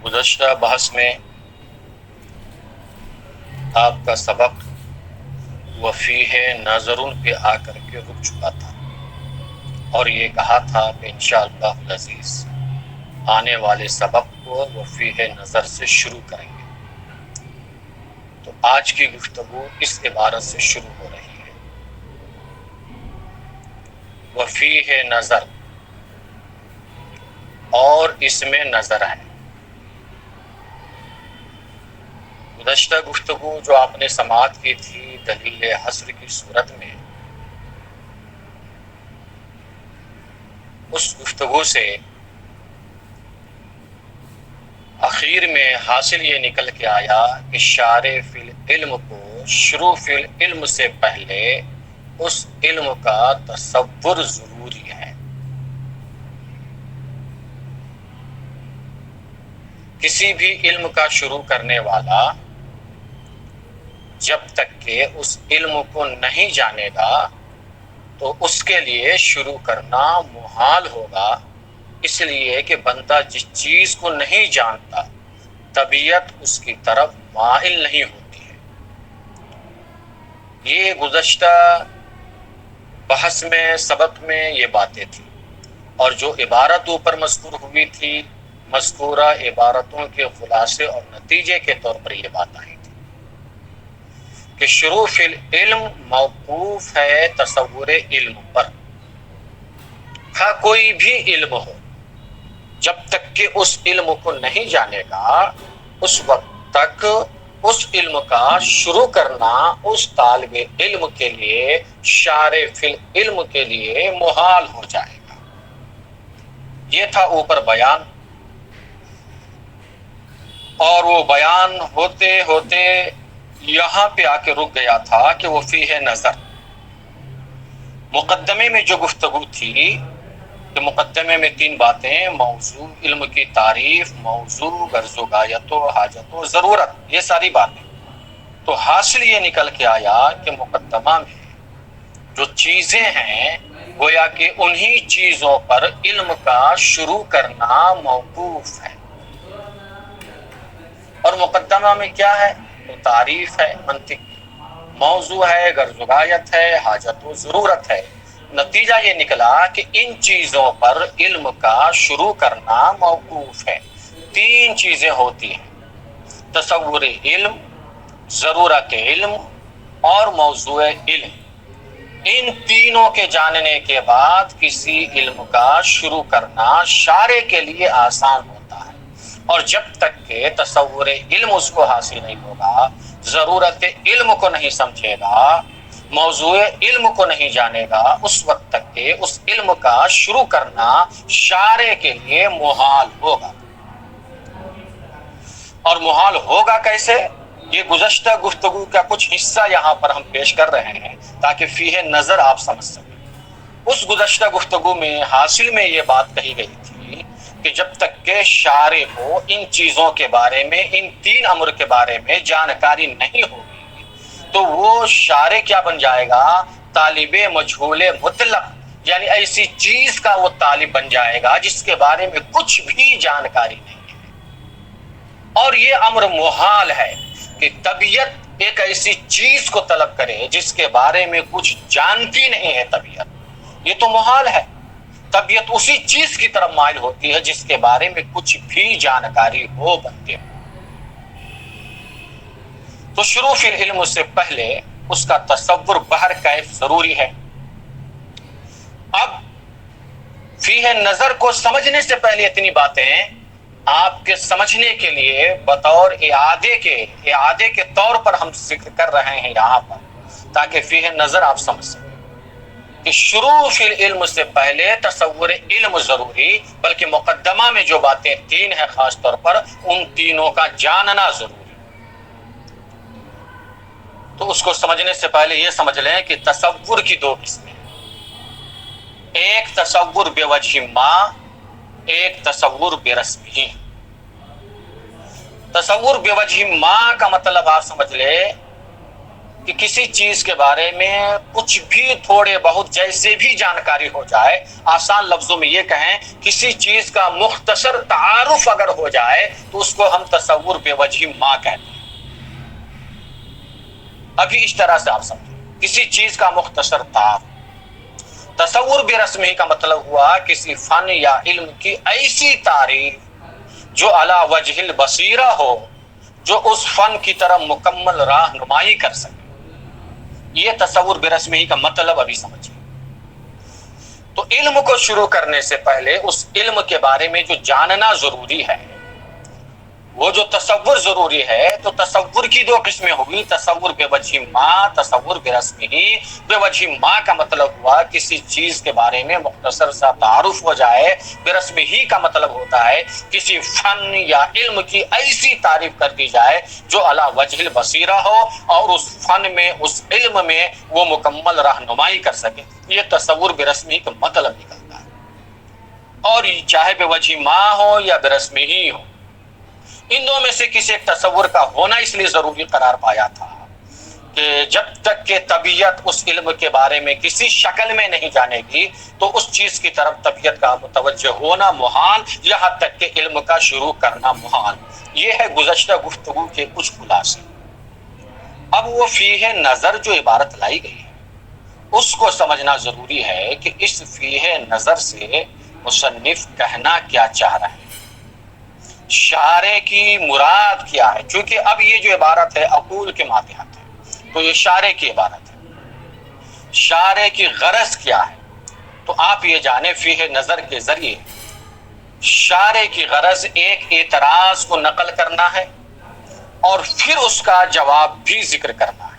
گزشتہ بحث میں آپ کا سبق وفیہ نظرن پہ آ کر کے رک چکا تھا اور یہ کہا تھا کہ انشاءاللہ العزیز آنے والے سبق کو وفیہ نظر سے شروع کریں گے۔ تو آج کی گفتگو اس عبارت سے شروع ہو رہی ہے، وفیہ نظر اور اس میں نظر ہے۔ گزشتہ گفتگو جو آپ نے سماعت کی تھی دلیل حصر کی صورت میں، اس گفتگو سے اخیر میں حاصل یہ نکل کے آیا کہ شارع فی العلم کو شروع فی العلم سے پہلے اس علم کا تصور ضروری ہے۔ کسی بھی علم کا شروع کرنے والا جب تک کہ اس علم کو نہیں جانے گا تو اس کے لیے شروع کرنا محال ہوگا، اس لیے کہ بندہ جس چیز کو نہیں جانتا طبیعت اس کی طرف مائل نہیں ہوتی ہے۔ یہ گزشتہ بحث میں سبق میں یہ باتیں تھیں، اور جو عبارت اوپر مذکور ہوئی تھی مذکورہ عبارتوں کے خلاصے اور نتیجے کے طور پر یہ بات آئی تھی کہ شروع فی العلم موقوف ہے تصور علم پر۔ ہاں کوئی بھی علم ہو، جب تک کہ اس علم کو نہیں جانے گا اس وقت تک اس علم کا شروع کرنا اس طالب علم کے لیے شارع فی العلم کے لیے محال ہو جائے گا۔ یہ تھا اوپر بیان، اور وہ بیان ہوتے ہوتے یہاں پہ آ کے رک گیا تھا کہ وہ فیہ نظر۔ مقدمے میں جو گفتگو تھی کہ مقدمے میں تین باتیں، موضوع، علم کی تعریف، موضوع، غرض و غایت و حاجت و ضرورت، یہ ساری باتیں، تو حاصل یہ نکل کے آیا کہ مقدمہ میں جو چیزیں ہیں گویا کہ انہی چیزوں پر علم کا شروع کرنا موقوف ہے۔ اور مقدمہ میں کیا ہے؟ تو تعریف ہے، منطق، موضوع ہے، غرض و غایت ہے، حاجت و ضرورت ہے۔ نتیجہ یہ نکلا کہ ان چیزوں پر علم کا شروع کرنا موقوف ہے۔ تین چیزیں ہوتی ہیں، تصور علم، ضرورت علم اور موضوع علم۔ ان تینوں کے جاننے کے بعد کسی علم کا شروع کرنا شارع کے لیے آسان ہوتا ہے، اور جب تک کہ تصور علم اس کو حاصل نہیں ہوگا، ضرورت علم کو نہیں سمجھے گا، موضوع علم کو نہیں جانے گا، اس وقت تک کہ اس علم کا شروع کرنا شارع کے لیے محال ہوگا۔ اور محال ہوگا کیسے؟ یہ گزشتہ گفتگو کا کچھ حصہ یہاں پر ہم پیش کر رہے ہیں تاکہ فیہ نظر آپ سمجھ سکیں۔ اس گزشتہ گفتگو میں حاصل میں یہ بات کہی گئی تھی کہ جب تک کہ شارع کو ان چیزوں کے بارے میں، ان تین امر کے بارے میں جانکاری نہیں ہوگی تو وہ شارع کیا بن جائے گا؟ طالب مجہول مطلق، یعنی ایسی چیز کا وہ طالب بن جائے گا جس کے بارے میں کچھ بھی جانکاری نہیں ہے۔ اور یہ امر محال ہے کہ طبیعت ایک ایسی چیز کو طلب کرے جس کے بارے میں کچھ جانتی نہیں ہے طبیعت، یہ تو محال ہے۔ طبیعت اسی چیز کی طرف مائل ہوتی ہے جس کے بارے میں کچھ بھی جانکاری ہو بنتے ہو۔ تو شروع فی العلم سے پہلے اس کا تصور بہر کیف ضروری ہے۔ اب فیہ نظر کو سمجھنے سے پہلے اتنی باتیں آپ کے سمجھنے کے لیے بطور اعادے کے طور پر ہم ذکر کر رہے ہیں یہاں پر، تاکہ فیہ نظر آپ سمجھ سکیں کہ شروع فی العلم سے پہلے تصور علم ضروری، بلکہ مقدمہ میں جو باتیں تین ہیں خاص طور پر ان تینوں کا جاننا ضروری۔ تو اس کو سمجھنے سے پہلے یہ سمجھ لیں کہ تصور کی دو قسمیں ہیں، ایک تصور بے وجہ ما، ایک تصور بے رسمی۔ تصور بے وجہ ما کا مطلب آپ سمجھ لیں کہ کسی چیز کے بارے میں کچھ بھی تھوڑے بہت جیسے بھی جانکاری ہو جائے، آسان لفظوں میں یہ کہیں کسی چیز کا مختصر تعارف اگر ہو جائے تو اس کو ہم تصور بے وجہی ما کہتے ہیں۔ ابھی اس طرح سے آپ سمجھیں، کسی چیز کا مختصر تعارف۔ تصور بے رسمی کا مطلب ہوا کسی فن یا علم کی ایسی تعریف جو علی وجہ البصیرہ ہو، جو اس فن کی طرف مکمل راہنمائی کر سکے۔ یہ تصور بے رسمی کا مطلب ابھی سمجھیں۔ تو علم کو شروع کرنے سے پہلے اس علم کے بارے میں جو جاننا ضروری ہے، وہ جو تصور ضروری ہے، تو تصور کی دو قسمیں ہوگی، تصور بے وجہ ما، تصور بے رسمی۔ بے وجہ ما کا مطلب ہوا کسی چیز کے بارے میں مختصر سا تعارف ہو جائے، بے رسمی کا مطلب ہوتا ہے کسی فن یا علم کی ایسی تعریف کر دی جائے جو علی وجہ البصیرہ ہو اور اس فن میں، اس علم میں وہ مکمل رہنمائی کر سکے۔ یہ تصور بے رسمی کا مطلب نکلتا ہے، اور چاہے بے وجہ ما ہو یا بے رسمی ہی ہو، ان دو میں سے کسی ایک تصور کا ہونا اس لیے ضروری قرار پایا تھا کہ جب تک کہ طبیعت اس علم کے بارے میں کسی شکل میں نہیں جانے گی تو اس چیز کی طرف طبیعت کا متوجہ ہونا محال، یہاں تک کہ علم کا شروع کرنا محال۔ یہ ہے گزشتہ گفتگو کے کچھ خلاصے۔ اب وہ فیہ نظر جو عبارت لائی گئی ہے اس کو سمجھنا ضروری ہے کہ اس فیہ نظر سے مصنف کہنا کیا چاہ رہا ہے، شارع کی مراد کیا ہے۔ چونکہ اب یہ جو عبارت ہے عقول کے ماتحت ہے تو یہ شارع کی عبارت ہے، شارع کی غرض کیا ہے تو آپ یہ جانیں فیہ نظر کے ذریعے شارع کی غرض ایک اعتراض کو نقل کرنا ہے اور پھر اس کا جواب بھی ذکر کرنا ہے۔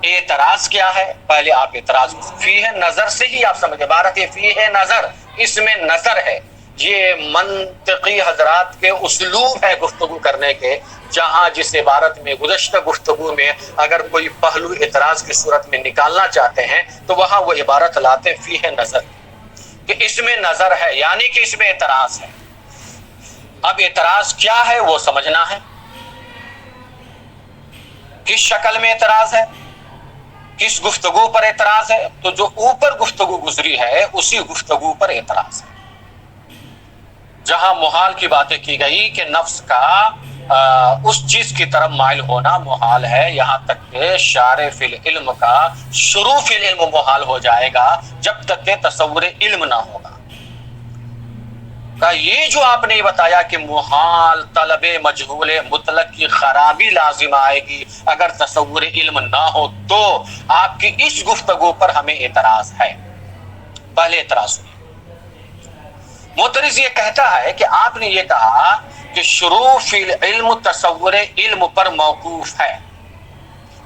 اعتراض کیا ہے؟ پہلے آپ اعتراض فیہ نظر سے ہی آپ سمجھیں، عبارت فیہ نظر، اس میں نظر ہے۔ یہ منطقی حضرات کے اسلوب ہے گفتگو کرنے کے، جہاں جس عبارت میں گزشتہ گفتگو میں اگر کوئی پہلو اعتراض کی صورت میں نکالنا چاہتے ہیں تو وہاں وہ عبارت لاتے ہیں فیہ نظر، کہ اس میں نظر ہے، یعنی کہ اس میں اعتراض ہے۔ اب اعتراض کیا ہے وہ سمجھنا ہے، کس شکل میں اعتراض ہے، کس گفتگو پر اعتراض ہے۔ تو جو اوپر گفتگو گزری ہے اسی گفتگو پر اعتراض ہے، جہاں محال کی باتیں کی گئی کہ نفس کا اس چیز کی طرف مائل ہونا محال ہے، یہاں تک کہ شارع فی العلم کا شروع فی العلم محال ہو جائے گا جب تک کہ تصور علم نہ ہوگا۔ یہ جو آپ نے بتایا کہ محال طلب مجہول مطلق کی خرابی لازم آئے گی اگر تصور علم نہ ہو، تو آپ کی اس گفتگو پر ہمیں اعتراض ہے۔ پہلے اعتراض ہوئی، معترض یہ کہتا ہے کہ آپ نے یہ کہا کہ شروع فی العلم تصور علم پر موقوف ہے،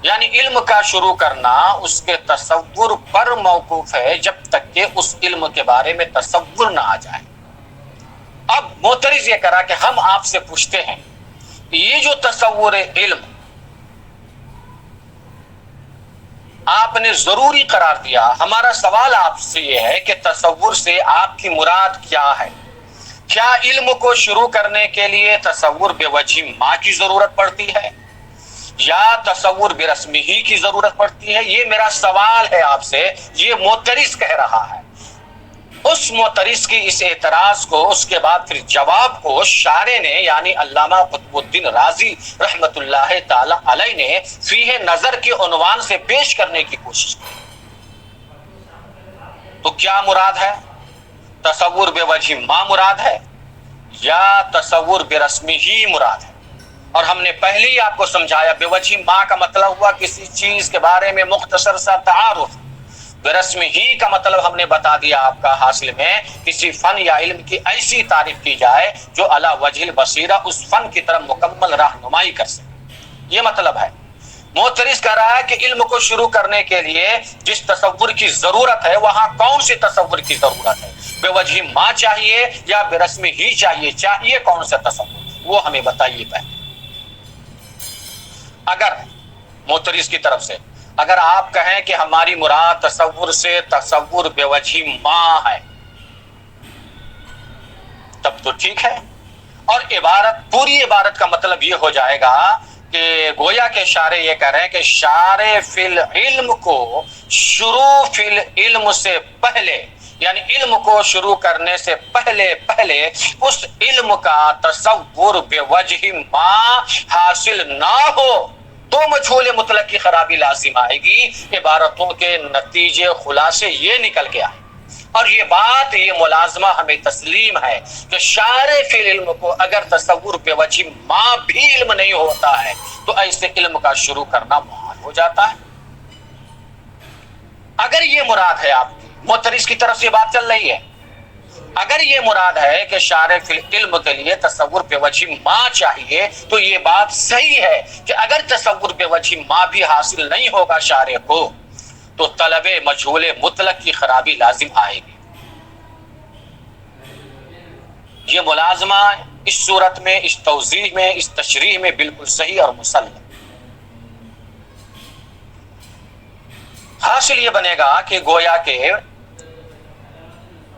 یعنی علم کا شروع کرنا اس کے تصور پر موقوف ہے جب تک کہ اس علم کے بارے میں تصور نہ آ جائے۔ اب معترض یہ کرا کہ ہم آپ سے پوچھتے ہیں یہ جو تصور علم آپ نے ضروری قرار دیا، ہمارا سوال آپ سے یہ ہے کہ تصور سے آپ کی مراد کیا ہے؟ کیا علم کو شروع کرنے کے لیے تصور بے وجہ ما کی ضرورت پڑتی ہے یا تصور بے رسمی ہی کی ضرورت پڑتی ہے؟ یہ میرا سوال ہے آپ سے، یہ معترض کہہ رہا ہے۔ اس معترض کی اس اعتراض کو، اس کے بعد پھر جواب کو شارع نے یعنی علامہ قطب الدین رازی رحمت اللہ تعالی علیہ نے فیہ نظر کے عنوان سے پیش کرنے کی کوشش کی۔ تو کیا مراد ہے؟ تصور بے وجہ ما مراد ہے یا تصور بے رسمی ہی مراد ہے؟ اور ہم نے پہلے ہی آپ کو سمجھایا بے وجہ ما کا مطلب ہوا کسی چیز کے بارے میں مختصر سا تعارف، بے رسمی ہی کا مطلب ہم نے بتا دیا آپ کا حاصل میں کسی فن یا علم کی ایسی تعریف کی جائے جو علی وجہ البصیرہ اس فن کی طرف مکمل رہنمائی کر سکے، یہ مطلب ہے۔ معترض کہہ رہا ہے کہ علم کو شروع کرنے کے لیے جس تصور کی ضرورت ہے وہاں کون سے تصور کی ضرورت ہے؟ بے وجہ ما چاہیے یا بے رسمی ہی چاہیے کون سا تصور؟ وہ ہمیں بتائیے پہلے۔ اگر معترض کی طرف سے اگر آپ کہیں کہ ہماری مراد تصور سے تصور بے وجہ ما ہے تب تو ٹھیک ہے، اور عبارت پوری عبارت کا مطلب یہ ہو جائے گا کہ گویا کے شارع یہ کہہ رہے ہیں کہ شارع فی العلم کو شروع فی العلم سے پہلے، یعنی علم کو شروع کرنے سے پہلے اس علم کا تصور بے وجہ ما حاصل نہ ہو تو مجہول مطلق کی خرابی لازم آئے گی۔ عبارتوں کے نتیجے خلاصے یہ نکل کے آئے، اور یہ بات، یہ ملازمہ ہمیں تسلیم ہے کہ شارع فی العلم کو اگر تصور بے وجہ ما بھی علم نہیں ہوتا ہے تو ایسے علم کا شروع کرنا محال ہو جاتا ہے۔ اگر یہ مراد ہے، آپ معترض کی طرف سے بات چل رہی ہے، اگر یہ مراد ہے کہ شارع فی العلم کے لیے تصور بے وجہ ما چاہیے تو یہ بات صحیح ہے کہ اگر تصور بے وجہ ما بھی حاصل نہیں ہوگا شارع کو تو طلب مجہول مطلق کی خرابی لازم آئے گی۔ یہ ملازمہ اس صورت میں، اس توضیح میں، اس تشریح میں بالکل صحیح اور مسلم۔ حاصل یہ بنے گا کہ گویا کہ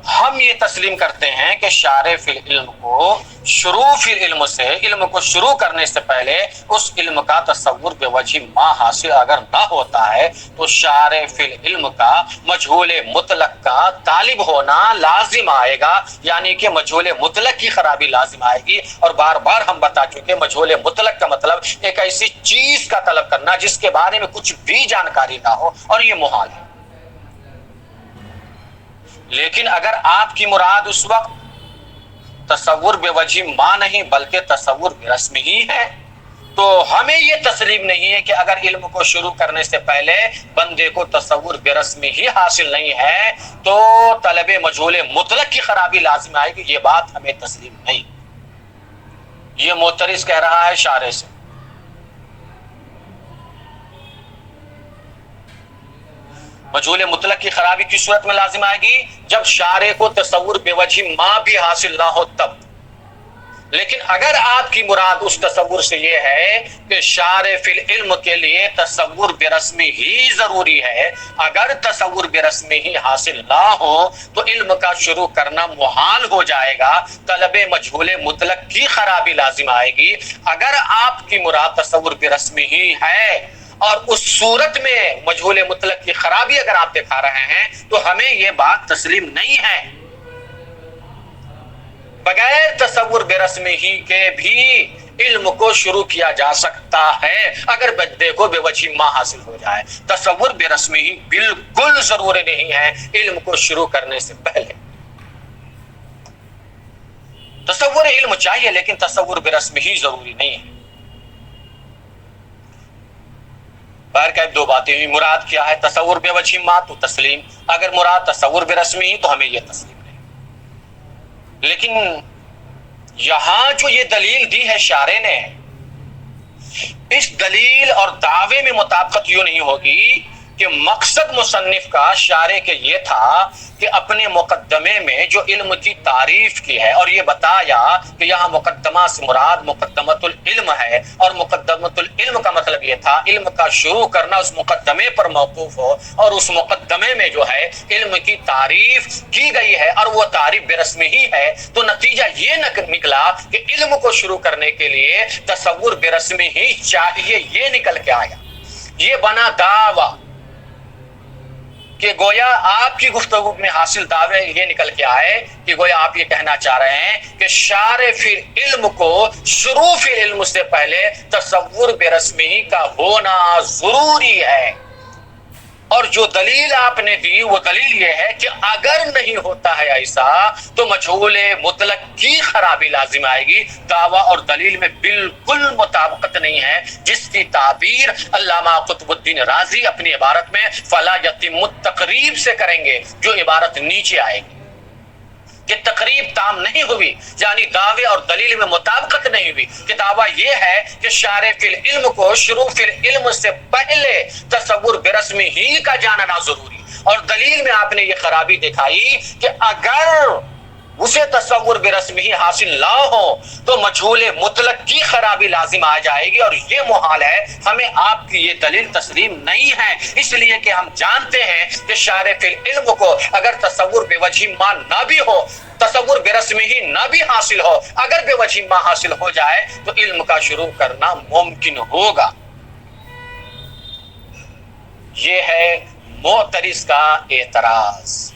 ہم یہ تسلیم کرتے ہیں کہ شارع فی العلم کو شروع فی العلم سے، علم کو شروع کرنے سے پہلے اس علم کا تصور بے وجہ ما حاصل اگر نہ ہوتا ہے تو شارع فی العلم کا مجہول مطلق کا طالب ہونا لازم آئے گا، یعنی کہ مجہول مطلق کی خرابی لازم آئے گی۔ اور بار بار ہم بتا چکے مجہول مطلق کا مطلب ایک ایسی چیز کا طلب کرنا جس کے بارے میں کچھ بھی جانکاری نہ ہو، اور یہ محال ہے۔ لیکن اگر آپ کی مراد اس وقت تصور بے وجہ ما نہیں بلکہ تصور برسم ہی ہے تو ہمیں یہ تسلیم نہیں ہے کہ اگر علم کو شروع کرنے سے پہلے بندے کو تصور برسم ہی حاصل نہیں ہے تو طلب مجہول مطلق کی خرابی لازم آئے گی۔ یہ بات ہمیں تسلیم نہیں۔ یہ معترض کہہ رہا ہے شارع سے، مجہول مطلق کی خرابی کی صورت میں لازم آئے گی جب شارع کو تصور بے وجہ ما بھی حاصل نہ ہو تب۔ لیکن اگر آپ کی مراد اس تصور سے یہ ہے کہ شارع فی العلم کے لیے تصور برسم ہی ضروری ہے، اگر تصور برسم ہی حاصل نہ ہو تو علم کا شروع کرنا محال ہو جائے گا، طلب مجہول مطلق کی خرابی لازم آئے گی۔ اگر آپ کی مراد تصور برسم ہی ہے اور اس صورت میں مجہول مطلق کی خرابی اگر آپ دکھا رہے ہیں تو ہمیں یہ بات تسلیم نہیں ہے۔ بغیر تصور برسم ہی کے بھی علم کو شروع کیا جا سکتا ہے اگر بندے کو بے وجہ ما حاصل ہو جائے۔ تصور برسم ہی بالکل ضروری نہیں ہے علم کو شروع کرنے سے پہلے۔ تصور علم چاہیے لیکن تصور برسم ہی ضروری نہیں ہے۔ باہر کا دو باتیں ہوئی، مراد کیا ہے تصور بے وجہ ما تو تسلیم، اگر مراد تصور برسم ہی تو ہمیں یہ تسلیم نہیں۔ لیکن یہاں جو یہ دلیل دی ہے شارع نے، اس دلیل اور دعوے میں مطابقت یوں نہیں ہوگی کہ مقصد مصنف کا شارع کے یہ تھا کہ اپنے مقدمے میں جو علم کی تعریف کی ہے اور یہ بتایا کہ یہاں مقدمہ سے مراد مقدمۃ العلم ہے، اور مقدمۃ العلم کا مطلب یہ تھا علم کا شروع کرنا اس مقدمے پر موقوف ہو، اور اس مقدمے میں جو ہے علم کی تعریف کی گئی ہے اور وہ تعریف برسم ہی ہے، تو نتیجہ یہ نکلا کہ علم کو شروع کرنے کے لیے تصور برسم ہی چاہیے، یہ نکل کے آیا۔ یہ بنا دعویٰ کہ گویا آپ کی گفتگو میں حاصل دعوے یہ نکل کے آئے کہ گویا آپ یہ کہنا چاہ رہے ہیں کہ شارع فی العلم کو شروع فی العلم سے پہلے تصور برسمی کا ہونا ضروری ہے، اور جو دلیل آپ نے دی وہ دلیل یہ ہے کہ اگر نہیں ہوتا ہے ایسا تو مجہول مطلق کی خرابی لازم آئے گی۔ دعویٰ اور دلیل میں بالکل مطابقت نہیں ہے، جس کی تعبیر علامہ قطب الدین رازی اپنی عبارت میں فلا یتم التقریب سے کریں گے، جو عبارت نیچے آئے گی کہ تقریب تام نہیں ہوئی، یعنی دعوے اور دلیل میں مطابقت نہیں ہوئی، کہ دعویٰ یہ ہے کہ شارع فی العلم کو شروع فی العلم سے پہلے تصور برسم ہی کا جاننا ضروری، اور دلیل میں آپ نے یہ خرابی دکھائی کہ اگر اسے تصور برسمی ہی حاصل نہ ہو تو مجہول مطلق کی خرابی لازم آ جائے گی، اور یہ محال ہے، ہمیں آپ کی یہ دلیل تسلیم نہیں ہے، اس لیے کہ ہم جانتے ہیں کہ شارع فی العلم کو اگر تصور بے وجہ ما نہ بھی ہو، تصور برسمی ہی نہ بھی حاصل ہو، اگر بے وجہ ما حاصل ہو جائے تو علم کا شروع کرنا ممکن ہوگا۔ یہ ہے معترض کا اعتراض۔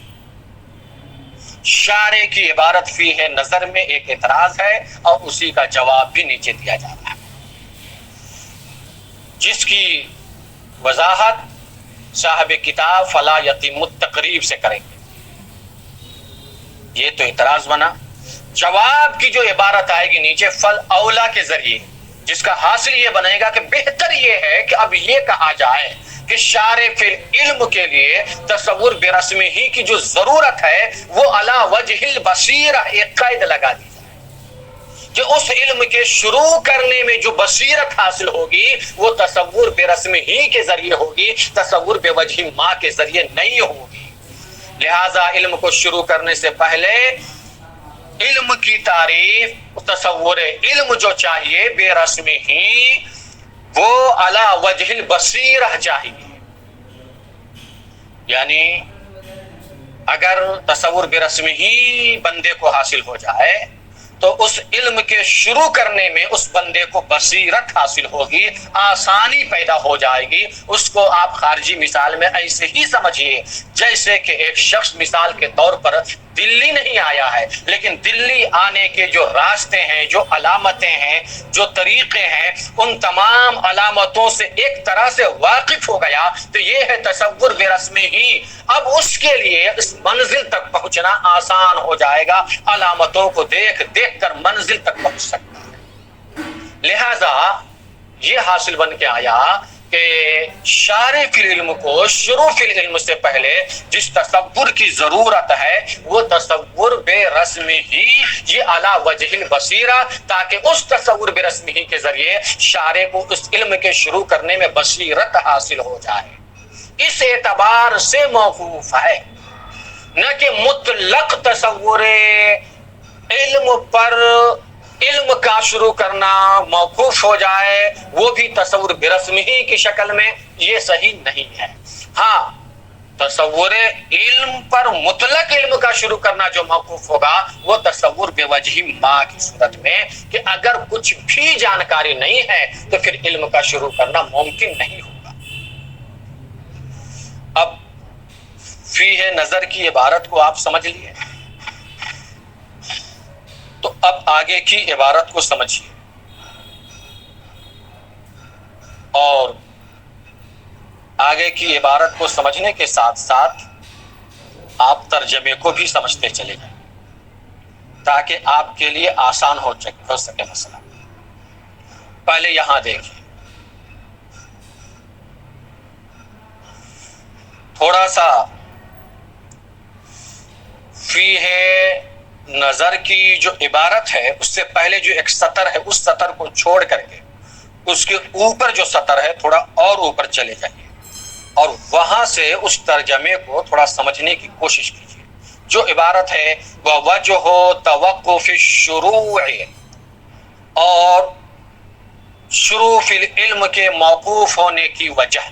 شارع کی عبارت فی ہے نظر میں ایک اعتراض ہے، اور اسی کا جواب بھی نیچے دیا جا رہا ہے، جس کی وضاحت صاحب کتاب فلا یتیم التقریب سے کریں گے۔ یہ تو اعتراض بنا۔ جواب کی جو عبارت آئے گی نیچے فل اولا کے ذریعے، جس کا حاصل یہ بنے گا کہ بہتر یہ ہے کہ اب یہ کہا جائے کہ شارع فی العلم کے لیے تصور برسمی ہی کی جو ضرورت ہے وہ علی وجہ البصیرہ ایک قید لگا دی جائے کہ اس علم کے شروع کرنے میں جو بصیرت حاصل ہوگی وہ تصور برسمی ہی کے ذریعے ہوگی، تصور بے وجہ ما کے ذریعے نہیں ہوگی۔ لہذا علم کو شروع کرنے سے پہلے علم کی تعریف، تصور علم جو چاہیے بے رسمی ہی وہ علی وجہ البصیرہ چاہیے، یعنی اگر تصور برسمی ہی بندے کو حاصل ہو جائے تو اس علم کے شروع کرنے میں اس بندے کو بصیرت حاصل ہوگی، آسانی پیدا ہو جائے گی۔ اس کو آپ خارجی مثال میں ایسے ہی سمجھیے جیسے کہ ایک شخص مثال کے طور پر دلی نہیں آیا ہے، لیکن دلی آنے کے جو راستے ہیں، جو علامتیں ہیں، جو طریقے ہیں، ان تمام علامتوں سے ایک طرح سے واقف ہو گیا تو یہ ہے تصور برسمی ہی۔ اب اس کے لیے اس منزل تک پہنچنا آسان ہو جائے گا، علامتوں کو دیکھ دیکھ کر منزل تک پہنچ سکتا ہے۔ لہذا یہ حاصل بن کے آیا کہ شارع فی العلم کو شروع فی العلم سے پہلے جس تصور کی ضرورت ہے وہ تصور بے رسمی ہی، یہ علی وجہ البصیرہ، تاکہ اس تصور بے رسمی ہی کے ذریعے شارع کو اس علم کے شروع کرنے میں بصیرت حاصل ہو جائے، اس اعتبار سے موقوف ہے، نہ کہ مطلق تصور علم پر علم کا شروع کرنا موقوف ہو جائے، وہ بھی تصور برسمی ہی کی شکل میں، یہ صحیح نہیں ہے۔ ہاں، تصور علم پر مطلق علم کا شروع کرنا جو موقوف ہوگا وہ تصور بے وجہ ما کی صورت میں کہ اگر کچھ بھی جانکاری نہیں ہے تو پھر علم کا شروع کرنا ممکن نہیں ہوگا۔ اب فی ہے نظر کی عبارت کو آپ سمجھ لیے، تو اب آگے کی عبارت کو سمجھیے، اور آگے کی عبارت کو سمجھنے کے ساتھ ساتھ آپ ترجمے کو بھی سمجھتے چلے جائیں تاکہ آپ کے لیے آسان ہو سکے مسئلہ۔ پہلے یہاں دیکھیں، تھوڑا سا فی ہے نظر کی جو عبارت ہے اس سے پہلے جو ایک سطر ہے اس سطر کو چھوڑ کر کے اس کے اوپر جو سطر ہے تھوڑا اور اوپر چلے جائیے اور وہاں سے اس ترجمے کو تھوڑا سمجھنے کی کوشش کیجیے۔ جو عبارت ہے وہ وجہ توقف الشروع، اور شروع فی العلم کے موقوف ہونے کی وجہ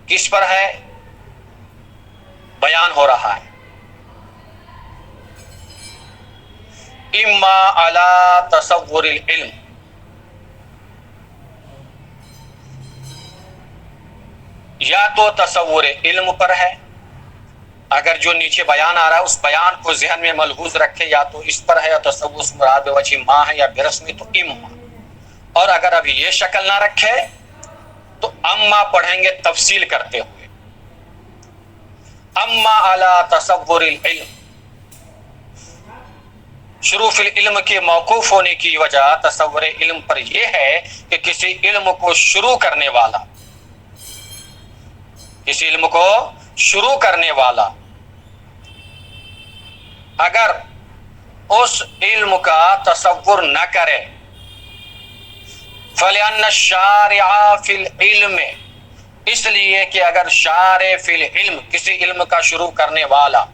کس پر ہے؟ بیان ہو رہا ہے اما علی تصور العلم، یا تو تصور علم پر ہے، اگر جو نیچے بیان آ رہا ہے اس بیان کو ذہن میں ملحوظ رکھے، یا تو اس پر ہے یا تصور مراد بوجہ ما ہے یا برسمی تو اما، اور اگر ابھی یہ شکل نہ رکھے تو اما پڑھیں گے تفصیل کرتے ہوئے۔ اما علی تصور العلم، شروع فی العلم کے موقوف ہونے کی وجہ تصور علم پر یہ ہے کہ کسی علم کو شروع کرنے والا، کسی علم کو شروع کرنے والا اگر اس علم کا تصور نہ کرے، فَلِأَنَّ الشَّارِعَ فِي الْعِلْمِ، اس لیے کہ اگر شارع فی العلم کسی علم کا شروع کرنے والا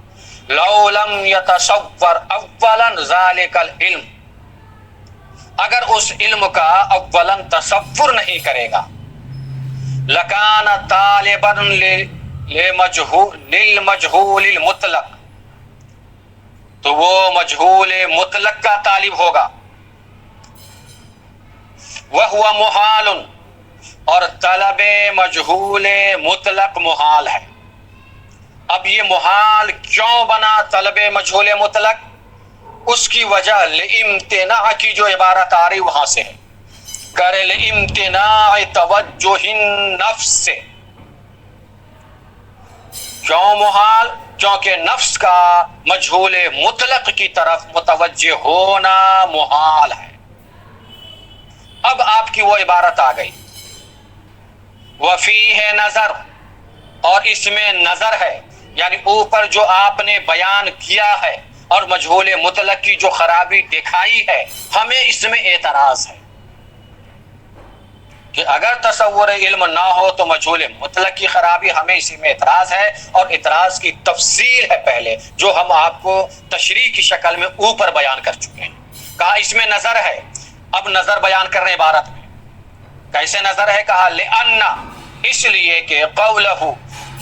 لو لم يتصور اولا ذلك العلم، اگر اس علم کا اولا تصور نہیں کرے گا، لکان طالبا للمجہول المطلق، تو وہ مجہول مطلق کا طالب ہوگا، وہو محال، اور طلب مجہول مطلق محال ہے۔ اب یہ محال کیوں بنا طلب مجہول مطلق؟ اس کی وجہ لامتناع کی جو عبارت آ رہی وہاں سے ہے، کر لامتناع توجہ النفس سے۔ کیوں محال؟ کیونکہ نفس کا مجہول مطلق کی طرف متوجہ ہونا محال ہے۔ اب آپ کی وہ عبارت آ گئی، وفیہ نظر، اور اس میں نظر ہے، یعنی اوپر جو آپ نے بیان کیا ہے اور مجہول مطلق کی جو خرابی دکھائی ہے، ہمیں اس میں اعتراض ہے کہ اگر تصور علم نہ ہو تو مجہول مطلق کی خرابی، ہمیں اسی میں اعتراض ہے، اور اعتراض کی تفصیل ہے پہلے جو ہم آپ کو تشریح کی شکل میں اوپر بیان کر چکے ہیں۔ کہا اس میں نظر ہے، اب نظر بیان کر رہے ہیں عبارت میں، کیسے نظر ہے؟ کہا لأن، اس لیے کہ قولہ،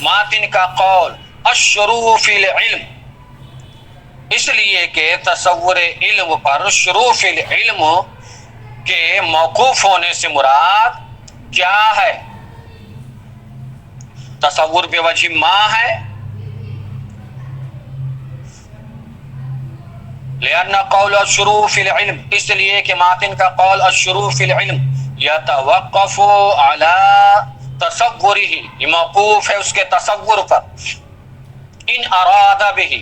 ماتن کا قول، الشروع فی العلم، اس لیے کہ تصور علم پر شروع فی العلم کے موقوف ہونے سے مراد کیا ہے؟ تصور بے وجہ ما ہے، لأن قول الشروع فی العلم، اس لیے کہ ماتن کا قول الشروع فی العلم یتوقف علی تصورہ، یہ موقوف ہے اس کے تصور پر، ان اراد بہ،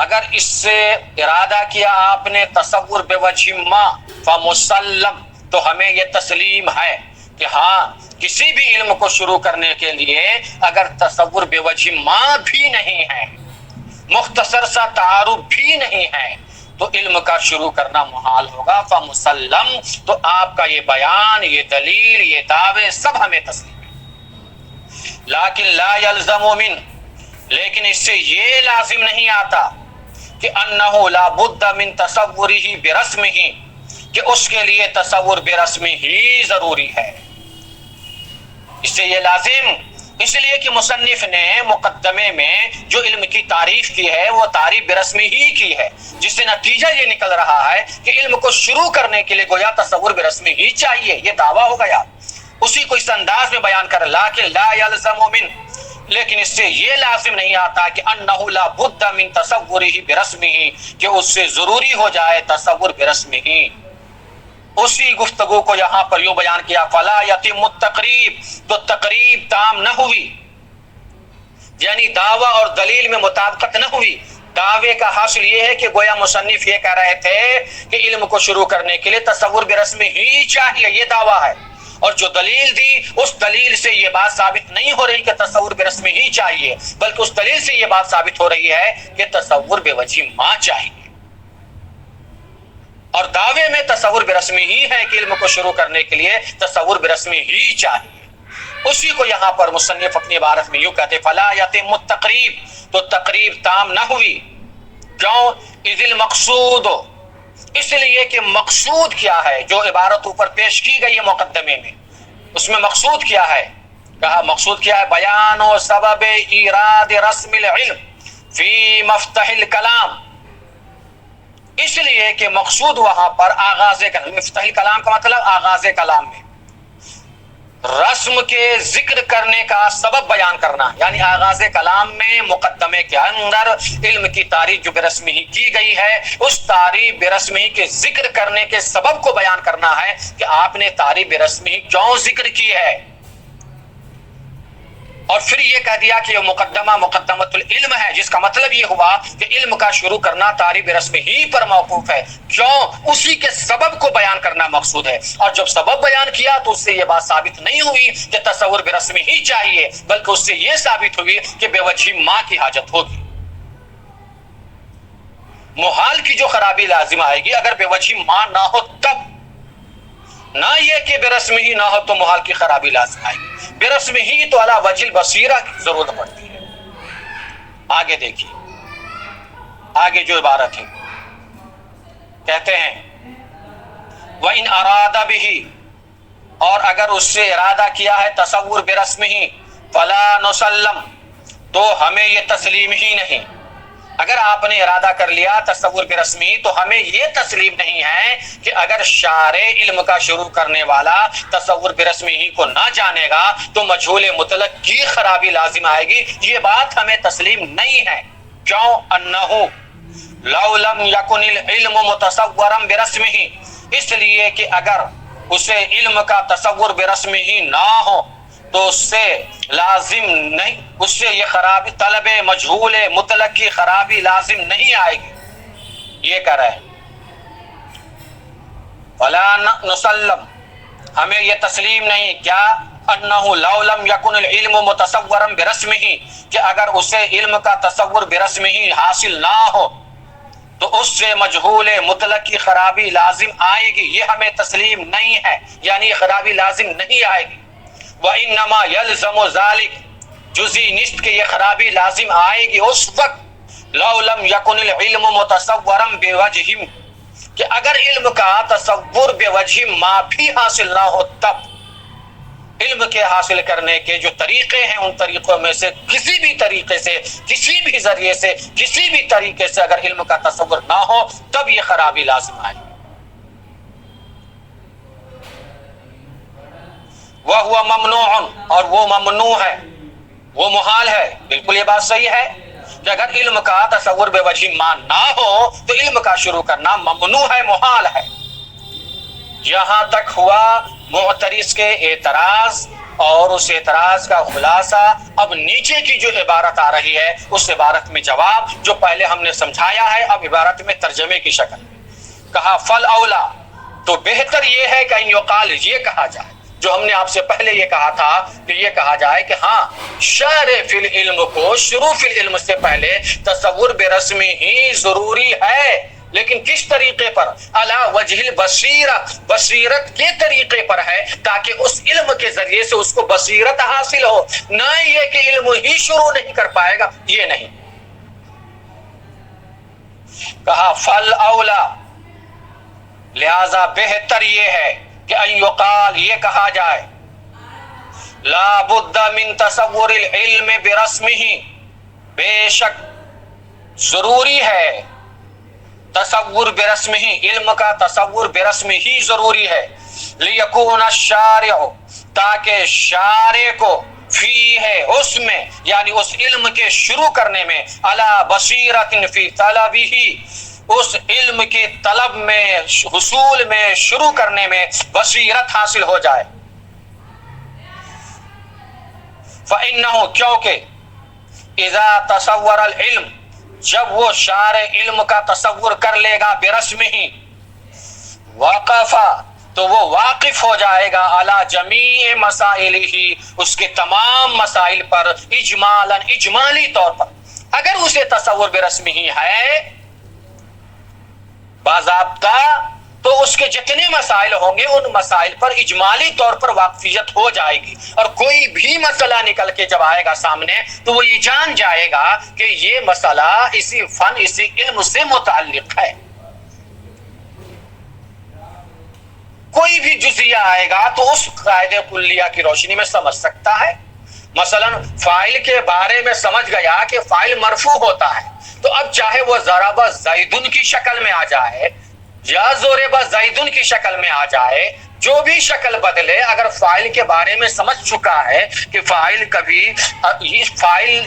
اگر اس سے ارادہ کیا آپ نے تصور بے وجہ ما، فمسلم، تو ہمیں یہ تسلیم ہے کہ ہاں کسی بھی علم کو شروع کرنے کے لیے اگر تصور بے وجہ ما بھی نہیں ہے، مختصر سا تعارف بھی نہیں ہے، تو علم کا شروع کرنا محال ہوگا۔ فمسلم، تو آپ کا یہ بیان، یہ دلیل، یہ دعوے سب ہمیں تسلیم ہے۔ لیکن لا یلزم من، لیکن اس سے یہ لازم نہیں آتا کہ انہ لا بد من تصورہ برسمہ، کہ اس کے لیے تصور برسم ہی ضروری ہے۔ اس سے یہ لازم، اس لیے کہ مصنف نے مقدمے میں جو علم کی تعریف کی ہے وہ تعریف برسم ہی کی ہے، جس سے نتیجہ یہ نکل رہا ہے کہ علم کو شروع کرنے کے لیے گویا تصور برسم ہی چاہیے، یہ دعویٰ ہو گیا، اسی کو اس انداز میں بیان کر لیکن لا یلزم من، لیکن اس سے یہ لازم نہیں آتا کہ انہ لا بد من تصورہ برسمہ، کہ اس سے ضروری ہو جائے تصور برسمہ۔ اسی گفتگو کو یہاں پر یوں بیان کیا، فلا یتم التقریب، تو تقریب تام نہ ہوئی، یعنی دعویٰ اور دلیل میں مطابقت نہ ہوئی۔ دعوے کا حاصل یہ ہے کہ گویا مصنف یہ کہہ رہے تھے کہ علم کو شروع کرنے کے لیے تصور برسم ہی چاہیے، یہ دعویٰ ہے، اور جو دلیل دی اس دلیل سے یہ بات ثابت نہیں ہو رہی کہ تصور برسم ہی چاہیے، بلکہ اس دلیل سے یہ بات ثابت ہو رہی ہے کہ تصور بے وجہ ما چاہیے، اور دعوے میں تصور برسمی ہی ہے کہ علم کو شروع کرنے کے لیے تصور برسمی ہی چاہیے۔ اسی کو یہاں پر مصنف اپنی عبارت میں یوں کہتے فلا یتم التقریب، تو تقریب تام نہ ہوئی، کیوں؟ اذ المقصود، اس لیے کہ مقصود کیا ہے، جو عبارت اوپر پیش کی گئی ہے مقدمے میں، اس میں مقصود کیا ہے؟ کہا مقصود کیا ہے؟ بیان و سبب ایراد رسم العلم فی مفتح الکلام، اس لیے کہ مقصود وہاں پر آغاز کلام، مفتاح کلام کا مطلب آغاز کلام میں رسم کے ذکر کرنے کا سبب بیان کرنا، یعنی آغاز کلام میں مقدمے کے اندر علم کی تعریف جو برسمی ہی کی گئی ہے، اس تعریف برسمی کے ذکر کرنے کے سبب کو بیان کرنا ہے کہ آپ نے تعریف برسمی کیوں ذکر کی ہے، اور پھر یہ کہہ دیا کہ یہ مقدمہ مقدمۃ العلم ہے، جس کا مطلب یہ ہوا کہ علم کا شروع کرنا تعریف رسم ہی پر موقوف ہے، کیوں؟ اسی کے سبب کو بیان کرنا مقصود ہے، اور جب سبب بیان کیا تو اس سے یہ بات ثابت نہیں ہوئی کہ تصور برسم ہی چاہیے، بلکہ اس سے یہ ثابت ہوئی کہ بے وجہ ما کی حاجت ہوگی۔ محال کی جو خرابی لازم آئے گی اگر بے وجہ ما نہ ہو تب، نہ یہ کہ برسم ہی نہ ہو تو محال کی خرابی لازم آئے گی، برسم ہی تو علی وجہ البصیرہ کی ضرورت پڑتی ہے۔ آگے دیکھیے آگے جو عبارت ہے کہتے ہیں وَإِنْ أَرَادَ بِهِ، اور اگر اس سے ارادہ کیا ہے تصور برسمہ فَلَا نُسَلَّمْ، تو ہمیں یہ تسلیم ہی نہیں۔ اگر آپ نے ارادہ کر لیا تصور برسمی تو ہمیں یہ تسلیم نہیں ہے کہ اگر شارع علم کا شروع کرنے والا تصور برسمی ہی کو نہ جانے گا تو مجہول مطلق کی خرابی لازم آئے گی، یہ بات ہمیں تسلیم نہیں ہے۔ کیوں؟ انہو لو لم یکن العلم متصورا برسمہ، اس لیے کہ اگر اسے علم کا تصور برسم ہی نہ ہو تو اس سے لازم نہیں، اس سے یہ خرابی طلب مجہول مطلق کی خرابی لازم نہیں آئے گی۔ یہ کہہ رہے ہیں فلا نسلم، ہمیں یہ تسلیم نہیں کیا انہو لو لم یکن العلم متصورا برسمہ، کہ اگر اسے علم کا تصور برسم ہی حاصل نہ ہو تو اس سے مجہول مطلق کی خرابی لازم آئے گی، یہ ہمیں تسلیم نہیں ہے، یعنی یہ خرابی لازم نہیں آئے گی۔ وَإِنَّمَا يَلْزَمُ ذَلِكَ، جزئی نشت کہ یہ خرابی لازم آئے گی اس وقت لو لم یکن العلم متصورا بوجہ، کہ اگر علم کا تصور بوجہ ما بھی حاصل نہ ہو، تب علم کے حاصل کرنے کے جو طریقے ہیں ان طریقوں میں سے کسی بھی طریقے سے، کسی بھی ذریعے سے، کسی بھی طریقے سے اگر علم کا تصور نہ ہو تب یہ خرابی لازم آئے۔ وَهُوَ مَمْنُوعٌ، اور وہ ممنوع ہے، وہ محال ہے۔ بالکل یہ بات صحیح ہے کہ اگر علم کا تصور بے وجہ ما نہ ہو تو علم کا شروع کرنا ممنوع ہے، محال ہے۔ یہاں تک ہوا معترض کے اعتراض اور اس اعتراض کا خلاصہ۔ اب نیچے کی جو عبارت آ رہی ہے اس عبارت میں جواب جو پہلے ہم نے سمجھایا ہے، اب عبارت میں ترجمے کی شکل میں کہا فل اولا، تو بہتر یہ ہے کہ یقال، یہ کہا جائے جو ہم نے آپ سے پہلے یہ کہا تھا کہ یہ کہا جائے کہ ہاں شارع فی العلم کو شروع فی العلم سے پہلے تصور برسم ہی ضروری ہے، لیکن کس طریقے پر؟ علی وجہ البصیرت، بصیرت کے طریقے پر ہے، تاکہ اس علم کے ذریعے سے اس کو بصیرت حاصل ہو، نہ یہ کہ علم ہی شروع نہیں کر پائے گا، یہ نہیں۔ کہا فل اولا، لہذا بہتر یہ ہے کہ ان یقال، یہ کہا جائے لا بد من تصور العلم برسمہ، بے شک ضروری ہے تصور برسم ہی، علم کا تصور برسم ہی ضروری ہے، لیکون الشارع، تاکہ شارع کو فی ہے اس میں، یعنی اس علم کے شروع کرنے میں، علی بصیرت فی طلبہ، اس علم کے طلب میں، حصول میں، شروع کرنے میں بصیرت حاصل ہو جائے۔ فإنہ، کیونکہ اذا تصور العلم، جب وہ شارع علم کا تصور کر لے گا برسم ہی، وقف، تو وہ واقف ہو جائے گا علی جمیع مسائل ہی، اس کے تمام مسائل پر، اجمالا، اجمالی طور پر۔ اگر اسے تصور برسم ہی ہے باضابطہ تو اس کے جتنے مسائل ہوں گے ان مسائل پر اجمالی طور پر واقفیت ہو جائے گی، اور کوئی بھی مسئلہ نکل کے جب آئے گا سامنے تو وہ یہ جان جائے گا کہ یہ مسئلہ اسی فن، اسی علم سے متعلق ہے۔ کوئی بھی جزیہ آئے گا تو اس قاعدے کلیہ کی روشنی میں سمجھ سکتا ہے۔ مثلا فاعل کے بارے میں سمجھ گیا کہ فاعل مرفوع ہوتا ہے، تو اب چاہے وہ ضرب زیدن کی شکل میں آ جائے یا ضرب زیدن کی شکل میں آ جائے، جو بھی شکل بدلے، اگر فاعل کے بارے میں سمجھ چکا ہے کہ فاعل کبھی، فاعل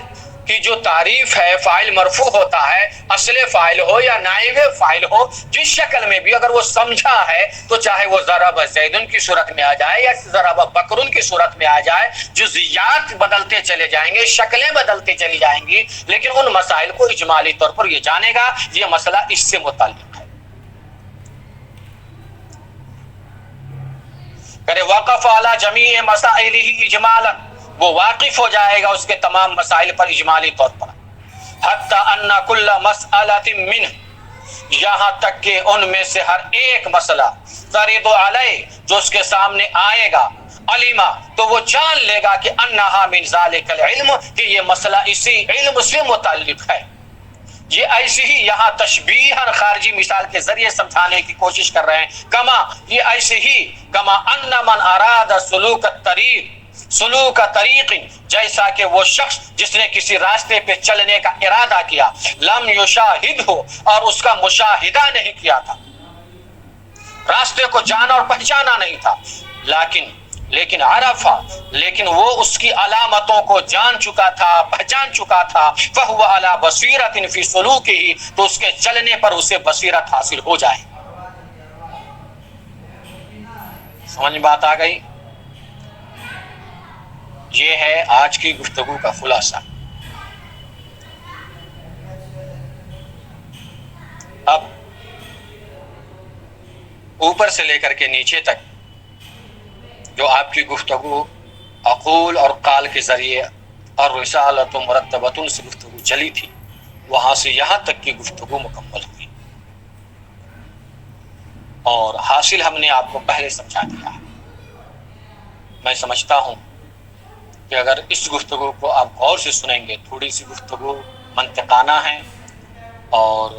کی جو تعریف ہے، فاعل مرفوع ہوتا ہے، اصل فاعل ہو یا نائب فاعل ہو، جس شکل میں بھی اگر وہ سمجھا ہے تو چاہے وہ ضرب زیدن کی صورت میں آ جائے یا ضرب بکرن کی صورت میں آ جائے، جزیات بدلتے چلے جائیں گے، شکلیں بدلتے چلی جائیں گی، لیکن ان مسائل کو اجمالی طور پر یہ جانے گا یہ مسئلہ اس سے متعلق ہے۔ کرے وقف علی جمیع مسائلہ اجمالا، وہ واقف ہو جائے گا اس کے تمام مسائل پر اجمالی طور پر، حتی ان کل مسئلۃ منہ، یہاں تک کہ ان میں سے ہر ایک مسئلہ، ترد علیہ، جو اس کے سامنے آئے گا، علما، تو وہ جان لے گا کہ انہا من ذالک العلم، کہ یہ مسئلہ اسی علم سے متعلق ہے۔ یہ ایسی ہی یہاں تشبیہاً خارجی مثال کے ذریعے سمجھانے کی کوشش کر رہے ہیں، کما یہ ایسے ہی کما ان من اراد سلوک طریق، جیسا کہ وہ شخص جس نے کسی راستے پہ چلنے کا ارادہ کیا، لم یشاہد ہو، اور اس کا مشاہدہ نہیں کیا تھا، راستے کو جانا اور پہچانا نہیں تھا، لیکن عرفہ، لیکن وہ اس کی علامتوں کو جان چکا تھا، پہچان چکا تھا، فہو علی بصیرۃ فی سلوکہ، تو اس کے چلنے پر اسے بصیرت حاصل ہو جائے۔ سمجھ میں بات آ گئی؟ یہ ہے آج کی گفتگو کا خلاصہ۔ اب اوپر سے لے کر کے نیچے تک جو آپ کی گفتگو عقول اور قال کے ذریعے اور رسالت و مرتبتن سے گفتگو چلی تھی، وہاں سے یہاں تک کی گفتگو مکمل ہوئی، اور حاصل ہم نے آپ کو پہلے سمجھا دیا ہے۔ میں سمجھتا ہوں کہ اگر اس گفتگو کو آپ غور سے سنیں گے، تھوڑی سی گفتگو منطقانہ ہے اور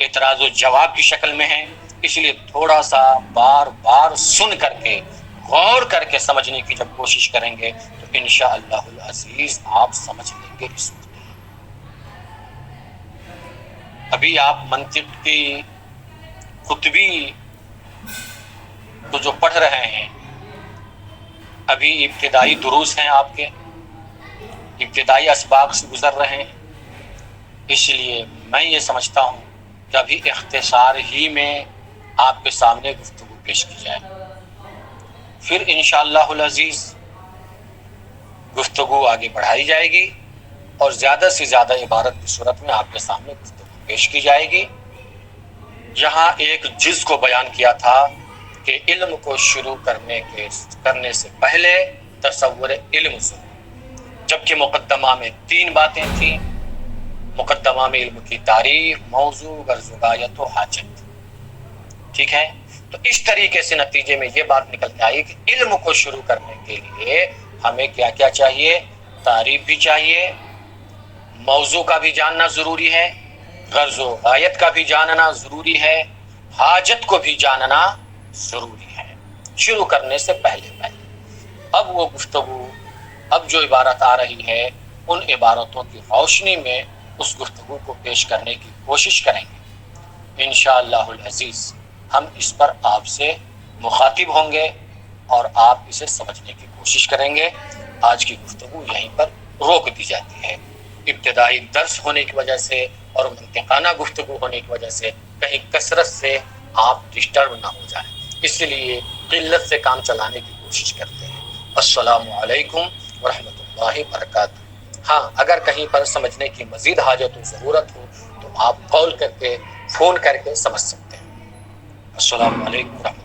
اعتراض و جواب کی شکل میں ہے، اس لیے تھوڑا سا بار بار سن کر کے غور کر کے سمجھنے کی جب کوشش کریں گے تو انشاءاللہ العزیز آپ سمجھ لیں گے اس کو۔ ابھی آپ منطق کی خطبی کو جو پڑھ رہے ہیں، ابھی ابتدائی دروس ہیں، آپ کے ابتدائی اسباق سے گزر رہے ہیں، اس لیے میں یہ سمجھتا ہوں کہ ابھی اختصار ہی میں آپ کے سامنے گفتگو پیش کی جائے، پھر انشاءاللہ العزیز گفتگو آگے بڑھائی جائے گی اور زیادہ سے زیادہ عبارت کی صورت میں آپ کے سامنے گفتگو پیش کی جائے گی۔ یہاں ایک جز کو بیان کیا تھا کہ علم کو شروع کرنے سے پہلے تصور علم ضرور، جبکہ مقدمہ میں 3 باتیں تھیں۔ مقدمہ میں علم کی تعریف، موضوع، غرض و غایت و حاجت، ٹھیک ہے؟ تو اس طریقے سے نتیجے میں یہ بات نکل کے آئی کہ علم کو شروع کرنے کے لیے ہمیں کیا کیا چاہیے؟ تعریف بھی چاہیے، موضوع کا بھی جاننا ضروری ہے، غرض و غایت کا بھی جاننا ضروری ہے، حاجت کو بھی جاننا ضروری ہے، شروع کرنے سے پہلے۔ اب وہ گفتگو، اب جو عبارت آ رہی ہے، ان عبارتوں کی روشنی میں اس گفتگو کو پیش کرنے کی کوشش کریں گے انشاءاللہ العزیز۔ ہم اس پر آپ سے مخاطب ہوں گے اور آپ اسے سمجھنے کی کوشش کریں گے۔ آج کی گفتگو یہیں پر روک دی جاتی ہے۔ ابتدائی درس ہونے کی وجہ سے اور منطقانہ گفتگو ہونے کی وجہ سے کہیں کثرت سے آپ ڈسٹرب نہ ہو جائیں، اس لیے قلت سے کام چلانے کی کوشش کرتے ہیں۔ السلام علیکم ورحمۃ اللہ وبرکاتہ۔ ہاں، اگر کہیں پر سمجھنے کی مزید حاجت و ضرورت ہو تو آپ کال کر کے، فون کر کے سمجھ سکتے ہیں۔ السلام علیکم ورحمۃ اللہ۔